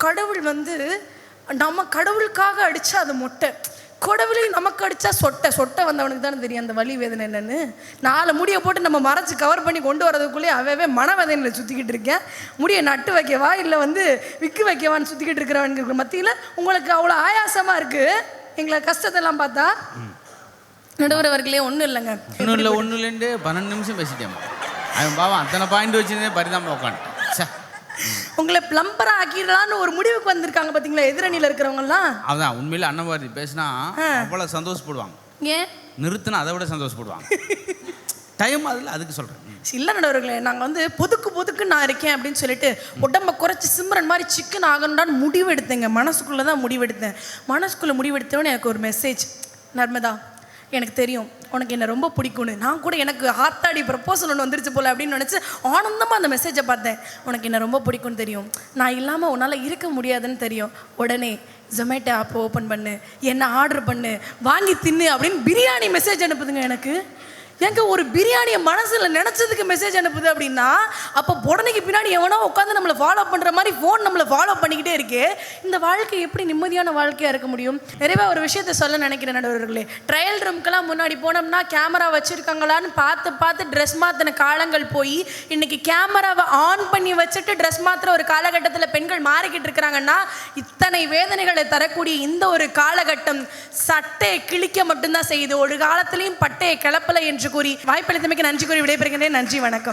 கடவுள் வந்து நம்ம கடவுளுக்காக அடித்தா அது மொட்டை, கடவுளையும் நமக்கு அடித்தா சொட்டை வந்தவனுக்கு தானே தெரியும் அந்த வலி வேதனை என்னென்னு. 4 முடியை போட்டு நம்ம மறைச்சி கவர் பண்ணி கொண்டு வரதுக்குள்ளேயே அவே மனவேதனையில் சுற்றிக்கிட்டு இருக்கேன். முடியை நட்டு வைக்கவா இல்லை விக்கு வைக்கவான்னு சுற்றிக்கிட்டு இருக்கிறவனுக்கு மத்தியில் உங்களுக்கு அவ்வளோ ஆயாசமாக இருக்குது எங்களை கஷ்டத்தெல்லாம் பார்த்தா. நடுவர் அவர்களே ஒன்றும் இல்லைங்க, ஒன்றும் இல்லைன்னு 12 நிமிஷம் பேசிட்டேன். அவன் பாவம் அத்தனை பாயிண்ட் வச்சுருந்தே பரிதாம உட்காந்து உங்களை பிளம்பரா ஆக்கிடலான்னு ஒரு முடிவுக்கு வந்திருக்காங்க பார்த்தீங்களா எதிரணியில் இருக்கிறவங்கலாம். அதான் உண்மையில அன்னபாரதி பேசினா அவ்வளோ சந்தோஷப்படுவாங்க. ஏன் நிறுத்தினா அதை விட சந்தோஷப்படுவாங்க. டைம் அதில் அதுக்கு சொல்கிறேன். இல்லை நடுவர்களே, நாங்கள் பொதுக்கு நான் இருக்கேன் அப்படின்னு சொல்லிட்டு உடம்பை குறைச்சி சிம்ரன் மாதிரி சிக்கன் ஆகணும்டான்னு முடிவெடுத்தேங்க. மனசுக்குள்ளே தான் முடிவெடுத்தேன். மனசுக்குள்ளே முடிவெடுத்தவொடனே எனக்கு ஒரு மெசேஜ், நர்மதா எனக்கு தெரியும் உனக்கு என்ன ரொம்ப பிடிக்கும்னு. நான் கூட எனக்கு ஹார்த்தாடி ப்ரப்போசல் ஒன்று வந்துருச்சு போல் அப்படின்னு நினச்சி ஆனந்தமாக அந்த மெசேஜை பார்த்தேன். உனக்கு என்ன ரொம்ப பிடிக்கும்னு தெரியும், நான் இல்லாமல் உன்னால் இருக்க முடியாதுன்னு தெரியும், உடனே ஜொமேட்டோ ஆப் ஓப்பன் பண்ணு, என்ன ஆர்டர் பண்ணு, வாங்கி தின்னு அப்படின்னு பிரியாணி மெசேஜ் அனுப்புதுங்க எனக்கு. எங்க ஒரு பிரியாணியை மனசில் நினச்சதுக்கு மெசேஜ் அனுப்புது அப்படின்னா அப்போ உடனேக்கு பின்னாடி எவனோ உட்காந்து நம்மளை ஃபாலோ பண்ணுற மாதிரி ஃபோன் நம்மளை ஃபாலோ பண்ணிக்கிட்டே இருக்கு. இந்த வாழ்க்கை எப்படி நிம்மதியான வாழ்க்கையாக இருக்க முடியும்? நிறைய ஒரு விஷயத்த சொல்ல நினைக்கிறேன் நடுவர்களே. ட்ரையல் ரூம்க்கெல்லாம் முன்னாடி போனோம்னா கேமரா வச்சுருக்காங்களான்னு பார்த்து ட்ரெஸ் மாற்றின காலங்கள் போய் இன்னைக்கு கேமராவை ஆன் பண்ணி வச்சுட்டு ட்ரெஸ் மாற்றுற ஒரு காலகட்டத்தில் பெண்கள் மாறிக்கிட்டு இருக்கிறாங்கன்னா இத்தனை வேதனைகளை தரக்கூடிய இந்த ஒரு காலகட்டம் சட்டையை கிழிக்க மட்டும்தான் செய்யுது. ஒரு காலத்திலையும் பட்டையை கிளப்பலை என்று கூறி வாய்ப்பளித்தமைக்கு நன்றி கூறி விடைபெறுகிறேன். நன்றி, வணக்கம்.